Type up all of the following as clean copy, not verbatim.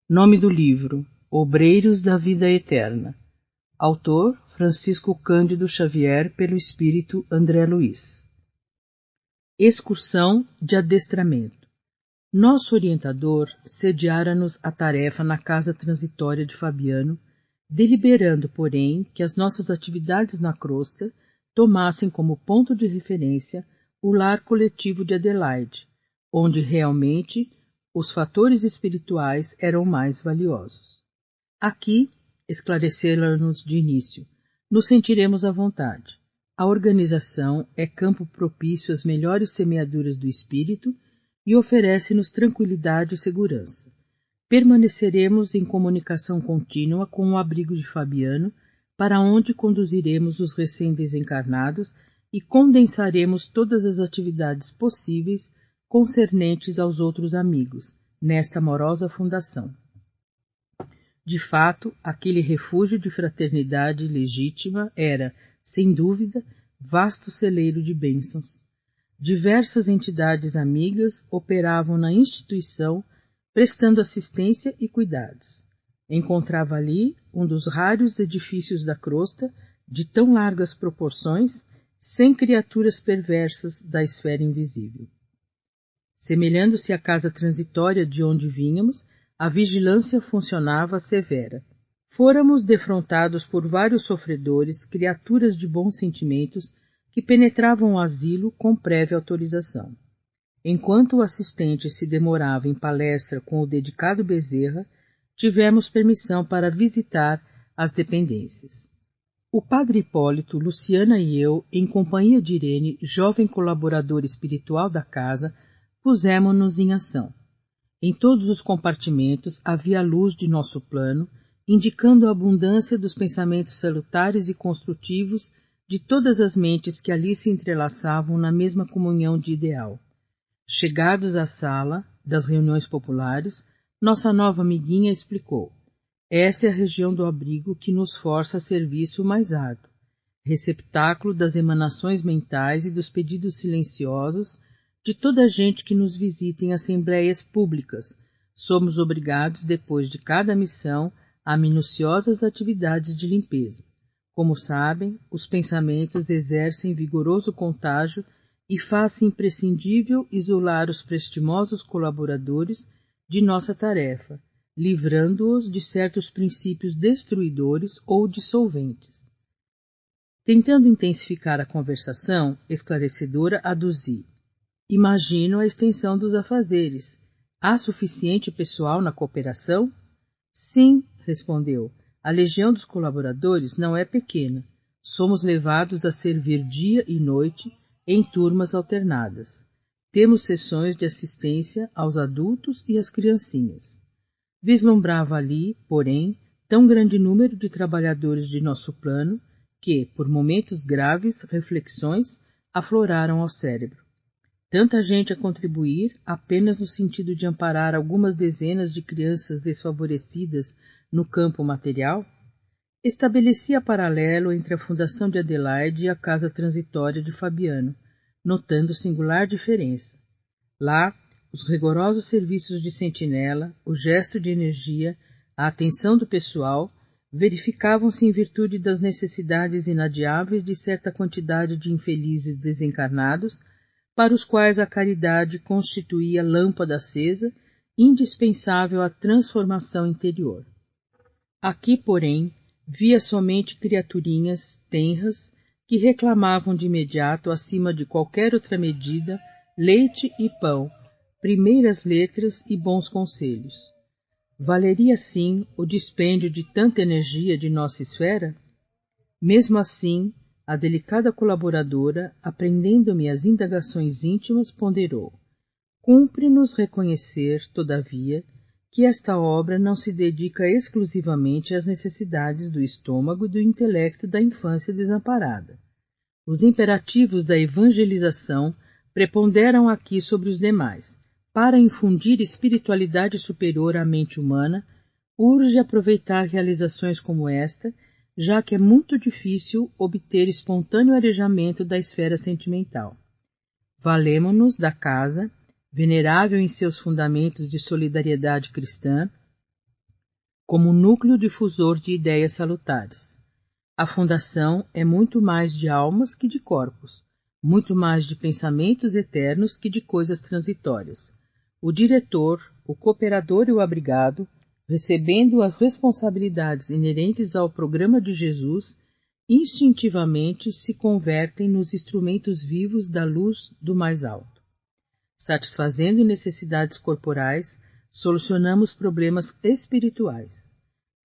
Nome do livro: Obreiros da Vida Eterna. Autor: Francisco Cândido Xavier, pelo espírito André Luiz. Excursão de adestramento. Nosso orientador sediara-nos a tarefa na casa transitória de Fabiano, deliberando, porém, que as nossas atividades na crosta tomassem como ponto de referência o lar coletivo de Adelaide, onde realmente os fatores espirituais eram mais valiosos. Aqui, esclarecê-la-nos de início, nos sentiremos à vontade. A organização é campo propício às melhores semeaduras do espírito e oferece-nos tranquilidade e segurança. Permaneceremos em comunicação contínua com o abrigo de Fabiano, para onde conduziremos os recém-desencarnados e condensaremos todas as atividades possíveis concernentes aos outros amigos, nesta amorosa fundação. De fato, aquele refúgio de fraternidade legítima era, sem dúvida, vasto celeiro de bênçãos. Diversas entidades amigas operavam na instituição, prestando assistência e cuidados. Encontrava ali um dos raros edifícios da crosta, de tão largas proporções, sem criaturas perversas da esfera invisível. Semelhando-se à casa transitória de onde vínhamos, a vigilância funcionava severa. Fôramos defrontados por vários sofredores, criaturas de bons sentimentos, que penetravam o asilo com prévia autorização. Enquanto o assistente se demorava em palestra com o dedicado Bezerra, tivemos permissão para visitar as dependências. O padre Hipólito, Luciana e eu, em companhia de Irene, jovem colaboradora espiritual da casa, pusemo-nos em ação. Em todos os compartimentos havia a luz de nosso plano, indicando a abundância dos pensamentos salutares e construtivos de todas as mentes que ali se entrelaçavam na mesma comunhão de ideal. Chegados à sala das reuniões populares, nossa nova amiguinha explicou: esta é a região do abrigo que nos força a serviço mais árduo, receptáculo das emanações mentais e dos pedidos silenciosos de toda a gente que nos visita em assembleias públicas. Somos obrigados, depois de cada missão, a minuciosas atividades de limpeza. Como sabem, os pensamentos exercem vigoroso contágio e faz-se imprescindível isolar os prestimosos colaboradores de nossa tarefa, livrando-os de certos princípios destruidores ou dissolventes. Tentando intensificar a conversação esclarecedora, aduzi: imagino a extensão dos afazeres. Há suficiente pessoal na cooperação? Sim, respondeu. A legião dos colaboradores não é pequena. Somos levados a servir dia e noite em turmas alternadas. Temos sessões de assistência aos adultos e às criancinhas. Vislumbrava ali, porém, tão grande número de trabalhadores de nosso plano que, por momentos graves, reflexões afloraram ao cérebro. Tanta gente a contribuir apenas no sentido de amparar algumas dezenas de crianças desfavorecidas no campo material? Estabelecia paralelo entre a fundação de Adelaide e a casa transitória de Fabiano, notando singular diferença. Lá, os rigorosos serviços de sentinela, o gesto de energia, a atenção do pessoal, verificavam-se em virtude das necessidades inadiáveis de certa quantidade de infelizes desencarnados, para os quais a caridade constituía lâmpada acesa, indispensável à transformação interior. Aqui, porém, via somente criaturinhas tenras que reclamavam de imediato, acima de qualquer outra medida, leite e pão, primeiras letras e bons conselhos. Valeria, sim, o dispêndio de tanta energia de nossa esfera? Mesmo assim, a delicada colaboradora, aprendendo-me as indagações íntimas, ponderou: cumpre-nos reconhecer, todavia, que esta obra não se dedica exclusivamente às necessidades do estômago e do intelecto da infância desamparada. Os imperativos da evangelização preponderam aqui sobre os demais. Para infundir espiritualidade superior à mente humana, urge aproveitar realizações como esta, já que é muito difícil obter espontâneo arejamento da esfera sentimental. Valemo-nos da casa, venerável em seus fundamentos de solidariedade cristã, como núcleo difusor de ideias salutares. A fundação é muito mais de almas que de corpos, muito mais de pensamentos eternos que de coisas transitórias. O diretor, o cooperador e o abrigado, recebendo as responsabilidades inerentes ao programa de Jesus, instintivamente se convertem nos instrumentos vivos da luz do mais alto. Satisfazendo necessidades corporais, solucionamos problemas espirituais.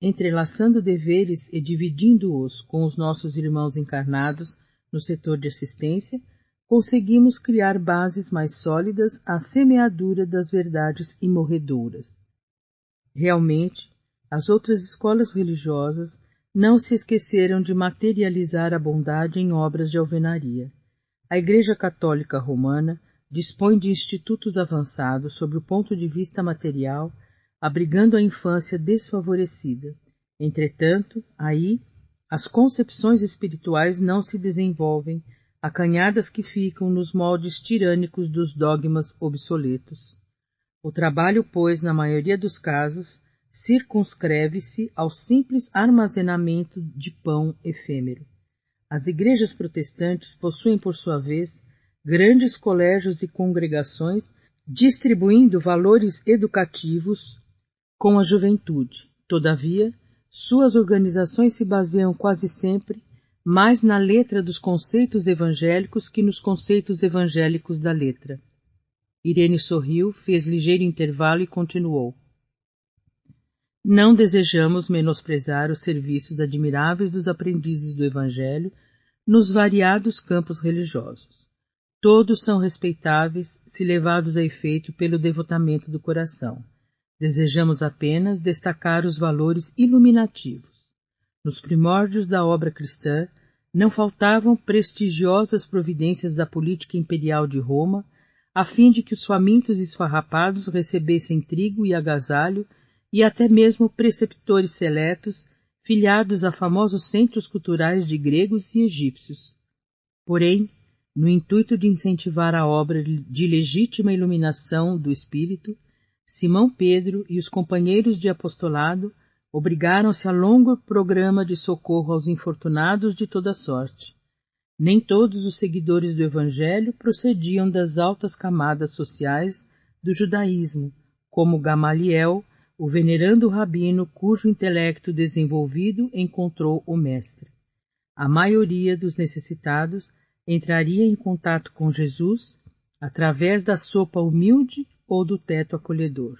Entrelaçando deveres e dividindo-os com os nossos irmãos encarnados no setor de assistência, conseguimos criar bases mais sólidas à semeadura das verdades imorredoras. Realmente, as outras escolas religiosas não se esqueceram de materializar a bondade em obras de alvenaria. A Igreja Católica Romana dispõe de institutos avançados sob o ponto de vista material, abrigando a infância desfavorecida. Entretanto, aí, as concepções espirituais não se desenvolvem, acanhadas que ficam nos moldes tirânicos dos dogmas obsoletos. O trabalho, pois, na maioria dos casos, circunscreve-se ao simples armazenamento de pão efêmero. As igrejas protestantes possuem, por sua vez, grandes colégios e congregações distribuindo valores educativos com a juventude. Todavia, suas organizações se baseiam quase sempre mais na letra dos conceitos evangélicos que nos conceitos evangélicos da letra. Irene sorriu, fez ligeiro intervalo e continuou. Não desejamos menosprezar os serviços admiráveis dos aprendizes do Evangelho nos variados campos religiosos. Todos são respeitáveis se levados a efeito pelo devotamento do coração. Desejamos apenas destacar os valores iluminativos. Nos primórdios da obra cristã, não faltavam prestigiosas providências da política imperial de Roma, a fim de que os famintos e esfarrapados recebessem trigo e agasalho, e até mesmo preceptores seletos, filiados a famosos centros culturais de gregos e egípcios. Porém, no intuito de incentivar a obra de legítima iluminação do espírito, Simão Pedro e os companheiros de apostolado obrigaram-se a longo programa de socorro aos infortunados de toda sorte. Nem todos os seguidores do Evangelho procediam das altas camadas sociais do judaísmo, como Gamaliel, o venerando rabino cujo intelecto desenvolvido encontrou o Mestre. A maioria dos necessitados entraria em contato com Jesus através da sopa humilde ou do teto acolhedor.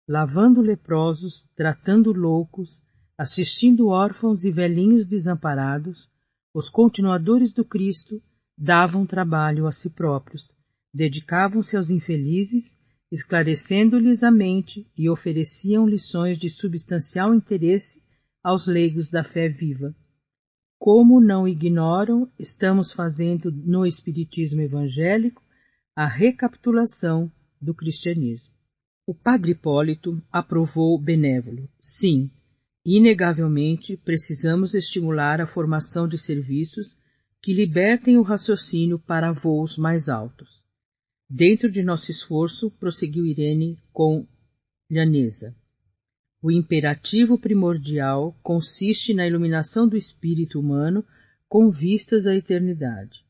Lavando leprosos, tratando loucos, assistindo órfãos e velhinhos desamparados, os continuadores do Cristo davam trabalho a si próprios, dedicavam-se aos infelizes, esclarecendo-lhes a mente e ofereciam lições de substancial interesse aos leigos da fé viva. Como não ignoram, estamos fazendo no Espiritismo evangélico a recapitulação do cristianismo. O padre Hipólito aprovou benévolo. Sim, inegavelmente precisamos estimular a formação de serviços que libertem o raciocínio para voos mais altos. Dentro de nosso esforço, prosseguiu Irene com lhaneza. O imperativo primordial consiste na iluminação do espírito humano com vistas à eternidade.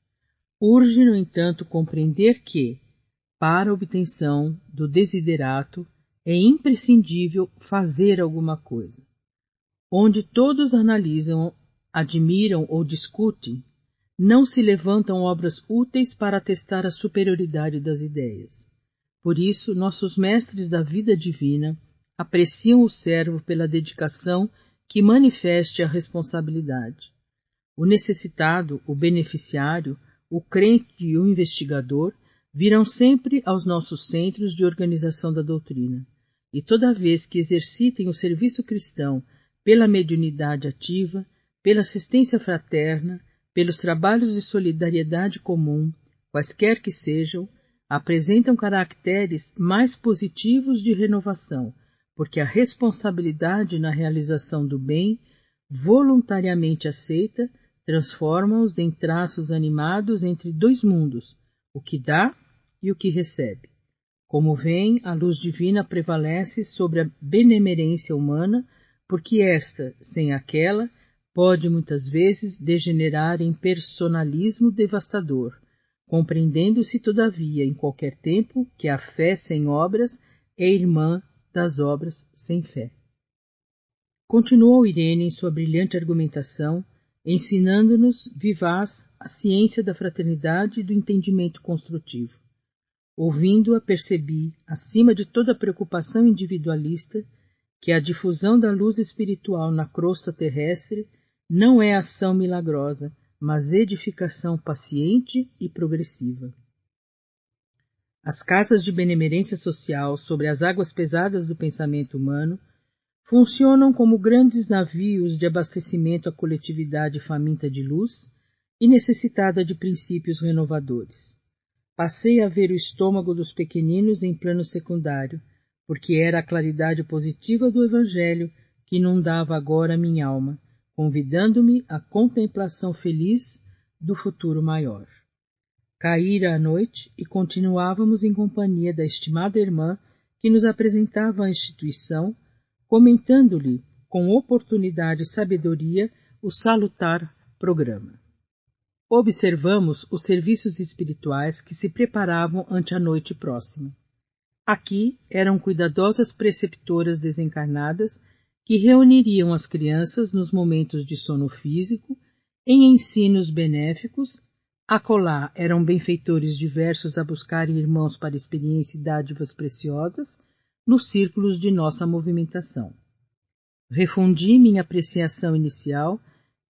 Urge, no entanto, compreender que, para a obtenção do desiderato, é imprescindível fazer alguma coisa. Onde todos analisam, admiram ou discutem, não se levantam obras úteis para atestar a superioridade das ideias. Por isso, nossos mestres da vida divina apreciam o servo pela dedicação que manifeste a responsabilidade. O necessitado, o beneficiário, o crente e o investigador virão sempre aos nossos centros de organização da doutrina, e toda vez que exercitem o serviço cristão pela mediunidade ativa, pela assistência fraterna, pelos trabalhos de solidariedade comum, quaisquer que sejam, apresentam caracteres mais positivos de renovação, porque a responsabilidade na realização do bem, voluntariamente aceita, transforma-os em traços animados entre dois mundos, o que dá e o que recebe. Como vem, a luz divina prevalece sobre a benemerência humana, porque esta, sem aquela, pode muitas vezes degenerar em personalismo devastador, compreendendo-se, todavia, em qualquer tempo, que a fé sem obras é irmã das obras sem fé. Continuou Irene em sua brilhante argumentação, ensinando-nos, vivaz, a ciência da fraternidade e do entendimento construtivo. Ouvindo-a, percebi, acima de toda preocupação individualista, que a difusão da luz espiritual na crosta terrestre não é ação milagrosa, mas edificação paciente e progressiva. As casas de benemerência social sobre as águas pesadas do pensamento humano funcionam como grandes navios de abastecimento à coletividade faminta de luz e necessitada de princípios renovadores. Passei a ver o estômago dos pequeninos em plano secundário, porque era a claridade positiva do Evangelho que inundava agora minha alma, convidando-me à contemplação feliz do futuro maior. Caíra a noite e continuávamos em companhia da estimada irmã que nos apresentava a instituição, comentando-lhe com oportunidade e sabedoria o salutar programa. Observamos os serviços espirituais que se preparavam ante a noite próxima. Aqui eram cuidadosas preceptoras desencarnadas que reuniriam as crianças nos momentos de sono físico em ensinos benéficos. Acolá eram benfeitores diversos a buscarem irmãos para experiência e dádivas preciosas nos círculos de nossa movimentação. Refundi minha apreciação inicial,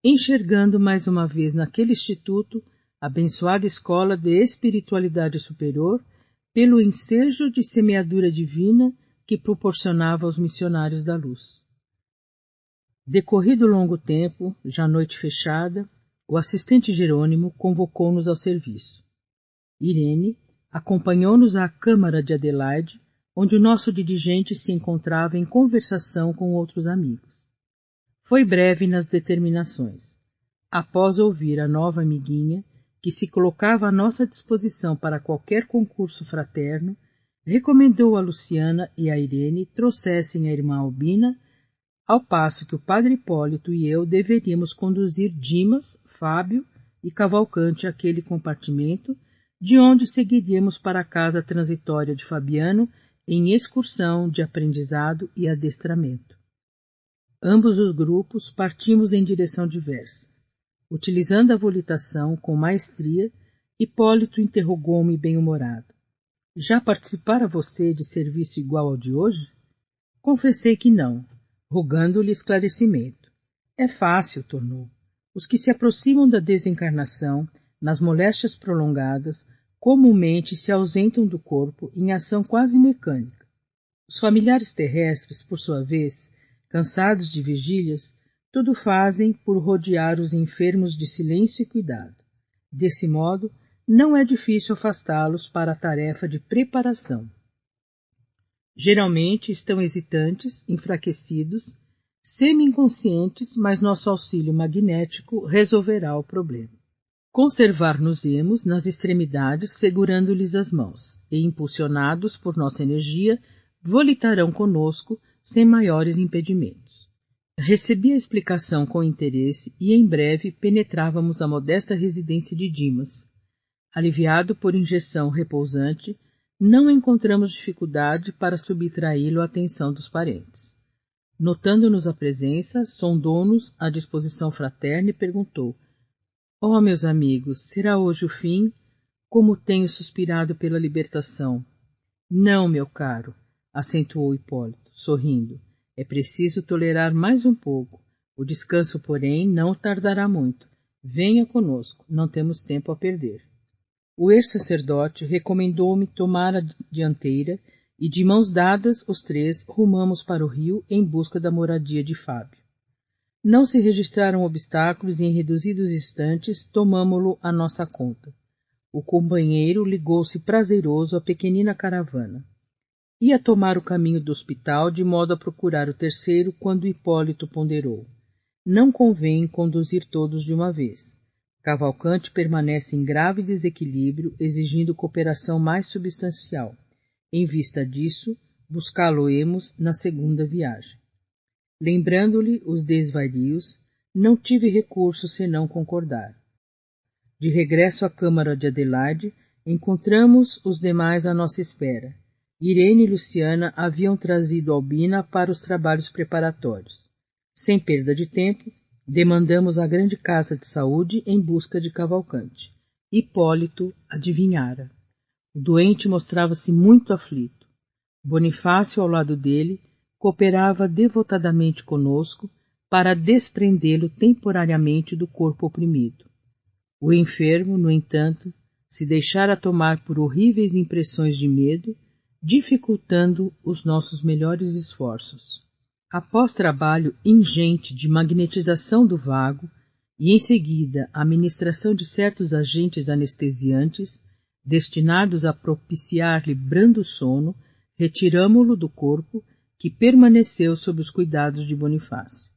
enxergando mais uma vez naquele instituto abençoada escola de espiritualidade superior pelo ensejo de semeadura divina que proporcionava aos missionários da luz. Decorrido longo tempo, já noite fechada, o assistente Jerônimo convocou-nos ao serviço. Irene acompanhou-nos à câmara de Adelaide, onde o nosso dirigente se encontrava em conversação com outros amigos. Foi breve nas determinações. Após ouvir a nova amiguinha, que se colocava à nossa disposição para qualquer concurso fraterno, recomendou a Luciana e a Irene trouxessem a irmã Albina, ao passo que o padre Hipólito e eu deveríamos conduzir Dimas, Fábio e Cavalcante àquele compartimento, de onde seguiríamos para a casa transitória de Fabiano em excursão de aprendizado e adestramento. Ambos os grupos partimos em direção diversa. Utilizando a volitação com maestria, Hipólito interrogou-me bem-humorado. Já participara você de serviço igual ao de hoje? Confessei que não, rogando-lhe esclarecimento. É fácil, tornou. Os que se aproximam da desencarnação, nas moléstias prolongadas, comumente se ausentam do corpo em ação quase mecânica. Os familiares terrestres, por sua vez, cansados de vigílias, tudo fazem por rodear os enfermos de silêncio e cuidado. Desse modo, não é difícil afastá-los para a tarefa de preparação. Geralmente estão hesitantes, enfraquecidos, semi-inconscientes, mas nosso auxílio magnético resolverá o problema. Conservar-nos-emos nas extremidades, segurando-lhes as mãos, e, impulsionados por nossa energia, volitarão conosco sem maiores impedimentos. Recebi a explicação com interesse e em breve penetrávamos a modesta residência de Dimas. Aliviado por injeção repousante, não encontramos dificuldade para subtraí-lo à atenção dos parentes. Notando-nos a presença, sondou-nos a disposição fraterna e perguntou: "Ó, meus amigos, será hoje o fim? Como tenho suspirado pela libertação!" "Não, meu caro", acentuou Hipólito, sorrindo. "É preciso tolerar mais um pouco. O descanso, porém, não tardará muito. Venha conosco, não temos tempo a perder." O ex-sacerdote recomendou-me tomar a dianteira e, de mãos dadas, os três rumamos para o rio em busca da moradia de Fábio. Não se registraram obstáculos e em reduzidos instantes tomamo-lo à nossa conta. O companheiro ligou-se prazeroso à pequenina caravana. Ia tomar o caminho do hospital de modo a procurar o terceiro quando Hipólito ponderou: "Não convém conduzir todos de uma vez. Cavalcante permanece em grave desequilíbrio, exigindo cooperação mais substancial. Em vista disso, buscá-lo-emos na segunda viagem." lembrando-lhe os desvarios, não tive recurso senão concordar. De regresso à câmara de Adelaide, encontramos os demais à nossa espera. Irene e Luciana haviam trazido Albina para os trabalhos preparatórios. Sem perda de tempo, demandamos a grande casa de saúde em busca de Cavalcante. Hipólito adivinhara. O doente mostrava-se muito aflito. Bonifácio, ao lado dele, cooperava devotadamente conosco para desprendê-lo temporariamente do corpo oprimido. O enfermo, no entanto, se deixara tomar por horríveis impressões de medo, dificultando os nossos melhores esforços. Após trabalho ingente de magnetização do vago e, em seguida, a administração de certos agentes anestesiantes, destinados a propiciar-lhe brando sono, retiramo-lo do corpo, que permaneceu sob os cuidados de Bonifácio.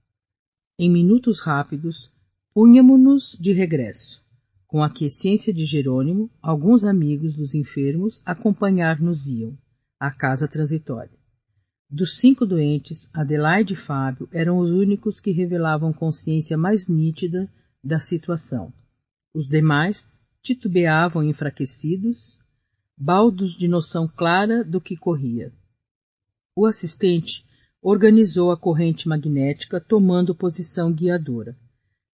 Em minutos rápidos, punhamo-nos de regresso. Com a aquiescência de Jerônimo, alguns amigos dos enfermos acompanhar-nos-iam à casa transitória. Dos 5 doentes, Adelaide e Fábio eram os únicos que revelavam consciência mais nítida da situação. Os demais titubeavam enfraquecidos, baldos de noção clara do que corria. O assistente organizou a corrente magnética tomando posição guiadora.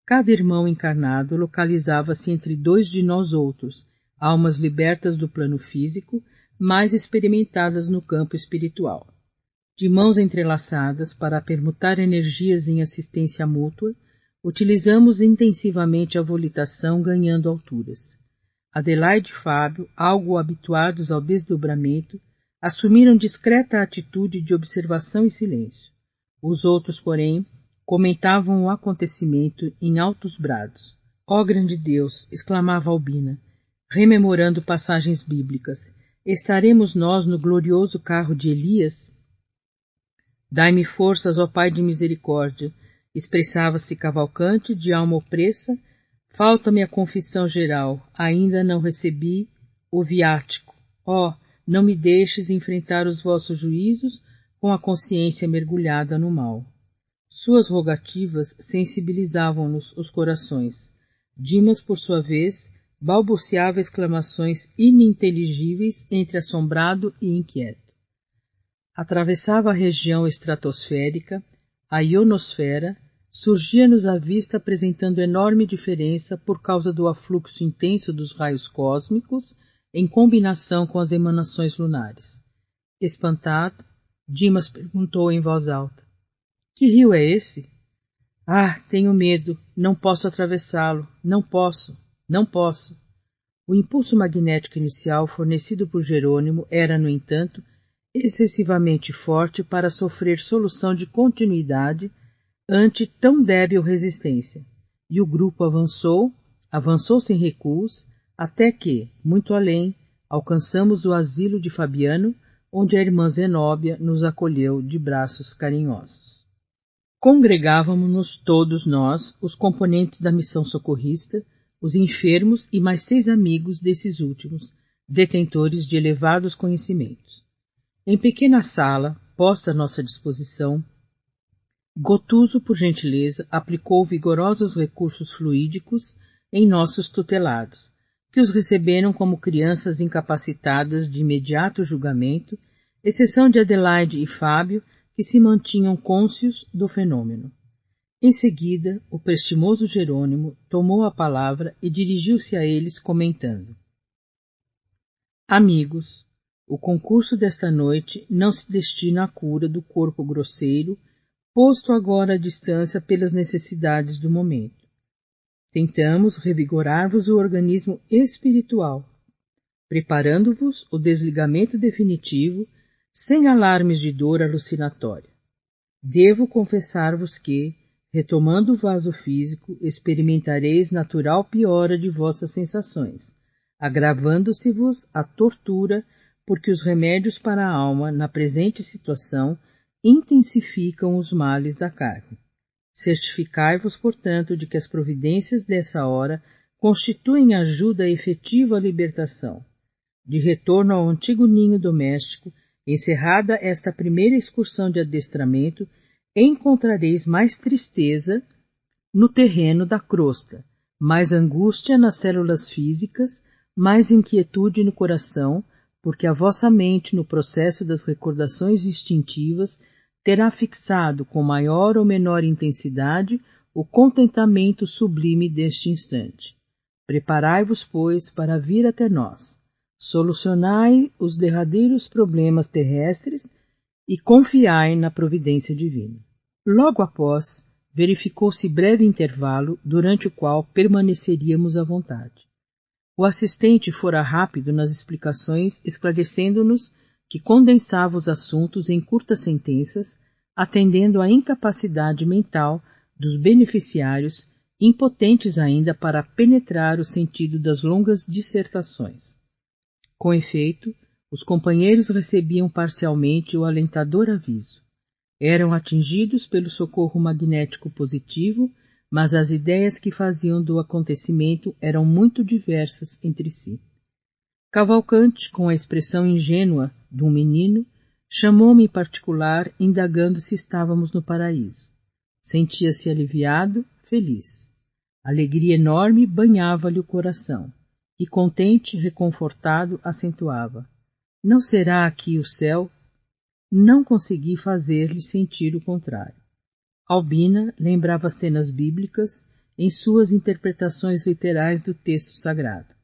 Cada irmão encarnado localizava-se entre 2 de nós outros, almas libertas do plano físico, mais experimentadas no campo espiritual. De mãos entrelaçadas para permutar energias em assistência mútua, utilizamos intensivamente a volitação ganhando alturas. Adelaide e Fábio, algo habituados ao desdobramento, assumiram discreta atitude de observação e silêncio. Os outros, porém, comentavam o acontecimento em altos brados. Ó grande Deus! Exclamava Albina, rememorando passagens bíblicas. Estaremos nós no glorioso carro de Elias? Dai-me forças, ó Pai de misericórdia, expressava-se Cavalcante, de alma opressa. Falta-me a confissão geral, ainda não recebi o viático. Ó, não me deixes enfrentar os vossos juízos com a consciência mergulhada no mal. Suas rogativas sensibilizavam-nos os corações. Dimas, por sua vez, balbuciava exclamações ininteligíveis entre assombrado e inquieto. Atravessava a região estratosférica, a ionosfera, surgia-nos à vista apresentando enorme diferença por causa do afluxo intenso dos raios cósmicos em combinação com as emanações lunares. Espantado, Dimas perguntou em voz alta: que rio é esse? Ah, tenho medo, não posso atravessá-lo, não posso. O impulso magnético inicial fornecido por Jerônimo era, no entanto, excessivamente forte para sofrer solução de continuidade ante tão débil resistência, e o grupo avançou sem recuos, até que, muito além, alcançamos o asilo de Fabiano, onde a irmã Zenóbia nos acolheu de braços carinhosos. Congregávamos-nos todos nós, os componentes da missão socorrista, os enfermos e mais 6 amigos desses últimos, detentores de elevados conhecimentos. Em pequena sala, posta à nossa disposição, Gotuso, por gentileza, aplicou vigorosos recursos fluídicos em nossos tutelados, que os receberam como crianças incapacitadas de imediato julgamento, exceção de Adelaide e Fábio, que se mantinham cônscios do fenômeno. Em seguida, o prestimoso Jerônimo tomou a palavra e dirigiu-se a eles comentando: Amigos, o concurso desta noite não se destina à cura do corpo grosseiro, posto agora à distância pelas necessidades do momento. Tentamos revigorar-vos o organismo espiritual, preparando-vos o desligamento definitivo, sem alarmes de dor alucinatória. Devo confessar-vos que, retomando o vaso físico, experimentareis natural piora de vossas sensações, agravando-se-vos a tortura, porque os remédios para a alma, na presente situação, intensificam os males da carne. Certificai-vos, portanto, de que as providências dessa hora constituem ajuda efetiva à libertação. De retorno ao antigo ninho doméstico, encerrada esta primeira excursão de adestramento, encontrareis mais tristeza no terreno da crosta, mais angústia nas células físicas, mais inquietude no coração, porque a vossa mente, no processo das recordações instintivas, terá fixado com maior ou menor intensidade o contentamento sublime deste instante. Preparai-vos, pois, para vir até nós. Solucionai os derradeiros problemas terrestres e confiai na providência divina. Logo após, verificou-se breve intervalo, durante o qual permaneceríamos à vontade. O assistente fora rápido nas explicações, esclarecendo-nos que condensava os assuntos em curtas sentenças, atendendo à incapacidade mental dos beneficiários, impotentes ainda para penetrar o sentido das longas dissertações. Com efeito, os companheiros recebiam parcialmente o alentador aviso. Eram atingidos pelo socorro magnético positivo, mas as ideias que faziam do acontecimento eram muito diversas entre si. Cavalcanti, com a expressão ingênua de um menino, chamou-me em particular, indagando se estávamos no paraíso. Sentia-se aliviado, feliz. Alegria enorme banhava-lhe o coração, e contente, reconfortado, acentuava: não será aqui o céu? Não consegui fazer-lhe sentir o contrário. Albina lembrava cenas bíblicas em suas interpretações literais do texto sagrado.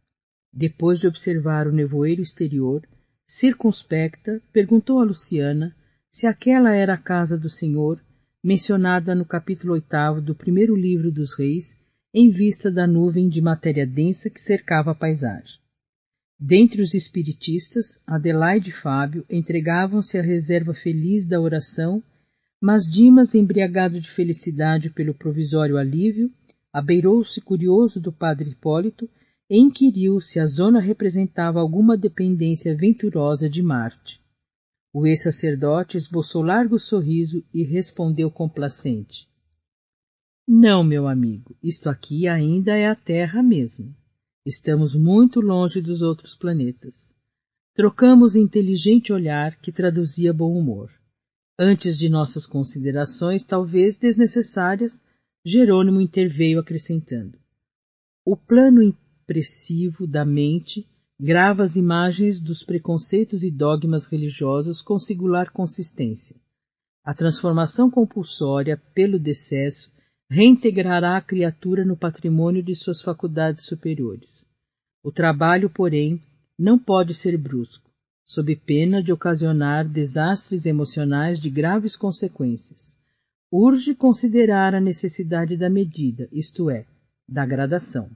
Depois de observar o nevoeiro exterior, circunspecta, perguntou a Luciana se aquela era a casa do Senhor, mencionada no capítulo 8º do primeiro livro dos Reis, em vista da nuvem de matéria densa que cercava a paisagem. Dentre os espiritistas, Adelaide e Fábio entregavam-se à reserva feliz da oração, mas Dimas, embriagado de felicidade pelo provisório alívio, abeirou-se curioso do padre Hipólito e inquiriu se a zona representava alguma dependência venturosa de Marte. O ex-sacerdote esboçou largo sorriso e respondeu complacente: não, meu amigo, isto aqui ainda é a Terra mesmo. Estamos muito longe dos outros planetas. Trocamos inteligente olhar que traduzia bom humor. Antes de nossas considerações, talvez desnecessárias, Jerônimo interveio acrescentando: o plano impressivo da mente grava as imagens dos preconceitos e dogmas religiosos com singular consistência. A transformação compulsória pelo decesso reintegrará a criatura no patrimônio de suas faculdades superiores. O trabalho, porém, não pode ser brusco, sob pena de ocasionar desastres emocionais de graves consequências. Urge considerar a necessidade da medida, isto é, da gradação.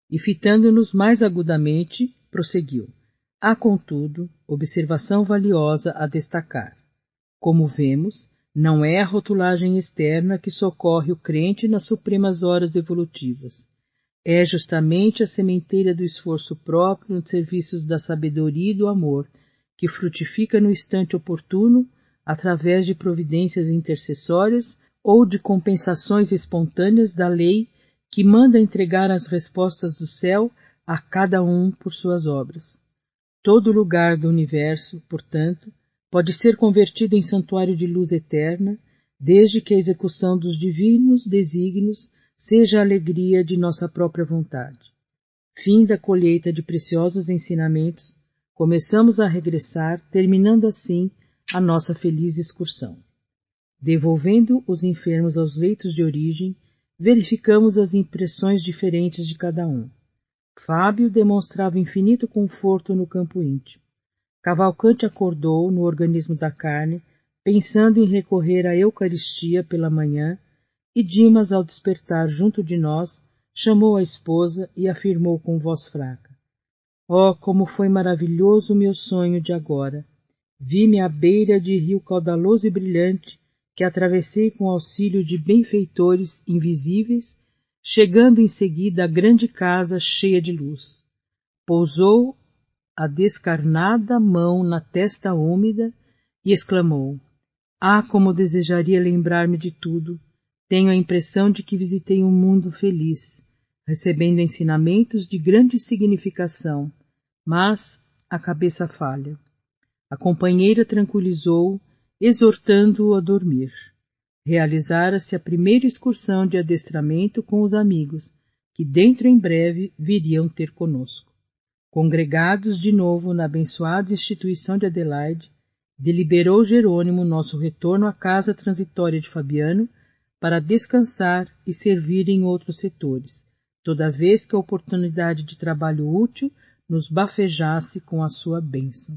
E fitando-nos mais agudamente, prosseguiu: há, contudo, observação valiosa a destacar. Como vemos, não é a rotulagem externa que socorre o crente nas supremas horas evolutivas. É justamente a sementeira do esforço próprio nos serviços da sabedoria e do amor, que frutifica no instante oportuno, através de providências intercessórias ou de compensações espontâneas da lei, que manda entregar as respostas do céu a cada um por suas obras. Todo lugar do universo, portanto, pode ser convertido em santuário de luz eterna, desde que a execução dos divinos desígnios seja a alegria de nossa própria vontade. Fim da colheita de preciosos ensinamentos, começamos a regressar, terminando assim a nossa feliz excursão. Devolvendo os enfermos aos leitos de origem, verificamos as impressões diferentes de cada um. Fábio demonstrava infinito conforto no campo íntimo. Cavalcanti acordou no organismo da carne, pensando em recorrer à Eucaristia pela manhã, e Dimas, ao despertar junto de nós, chamou a esposa e afirmou com voz fraca: oh, como foi maravilhoso o meu sonho de agora! Vi-me à beira de rio caudaloso e brilhante, que atravessei com auxílio de benfeitores invisíveis, chegando em seguida à grande casa cheia de luz. Pousou a descarnada mão na testa úmida e exclamou: ah, como desejaria lembrar-me de tudo! Tenho a impressão de que visitei um mundo feliz, recebendo ensinamentos de grande significação, mas a cabeça falha. A companheira tranquilizou-o, exortando-o a dormir. realizara-se a primeira excursão de adestramento com os amigos, que dentro em breve viriam ter conosco. Congregados de novo na abençoada instituição de Adelaide, deliberou Jerônimo nosso retorno à casa transitória de Fabiano para descansar e servir em outros setores, toda vez que a oportunidade de trabalho útil nos bafejasse com a sua bênção.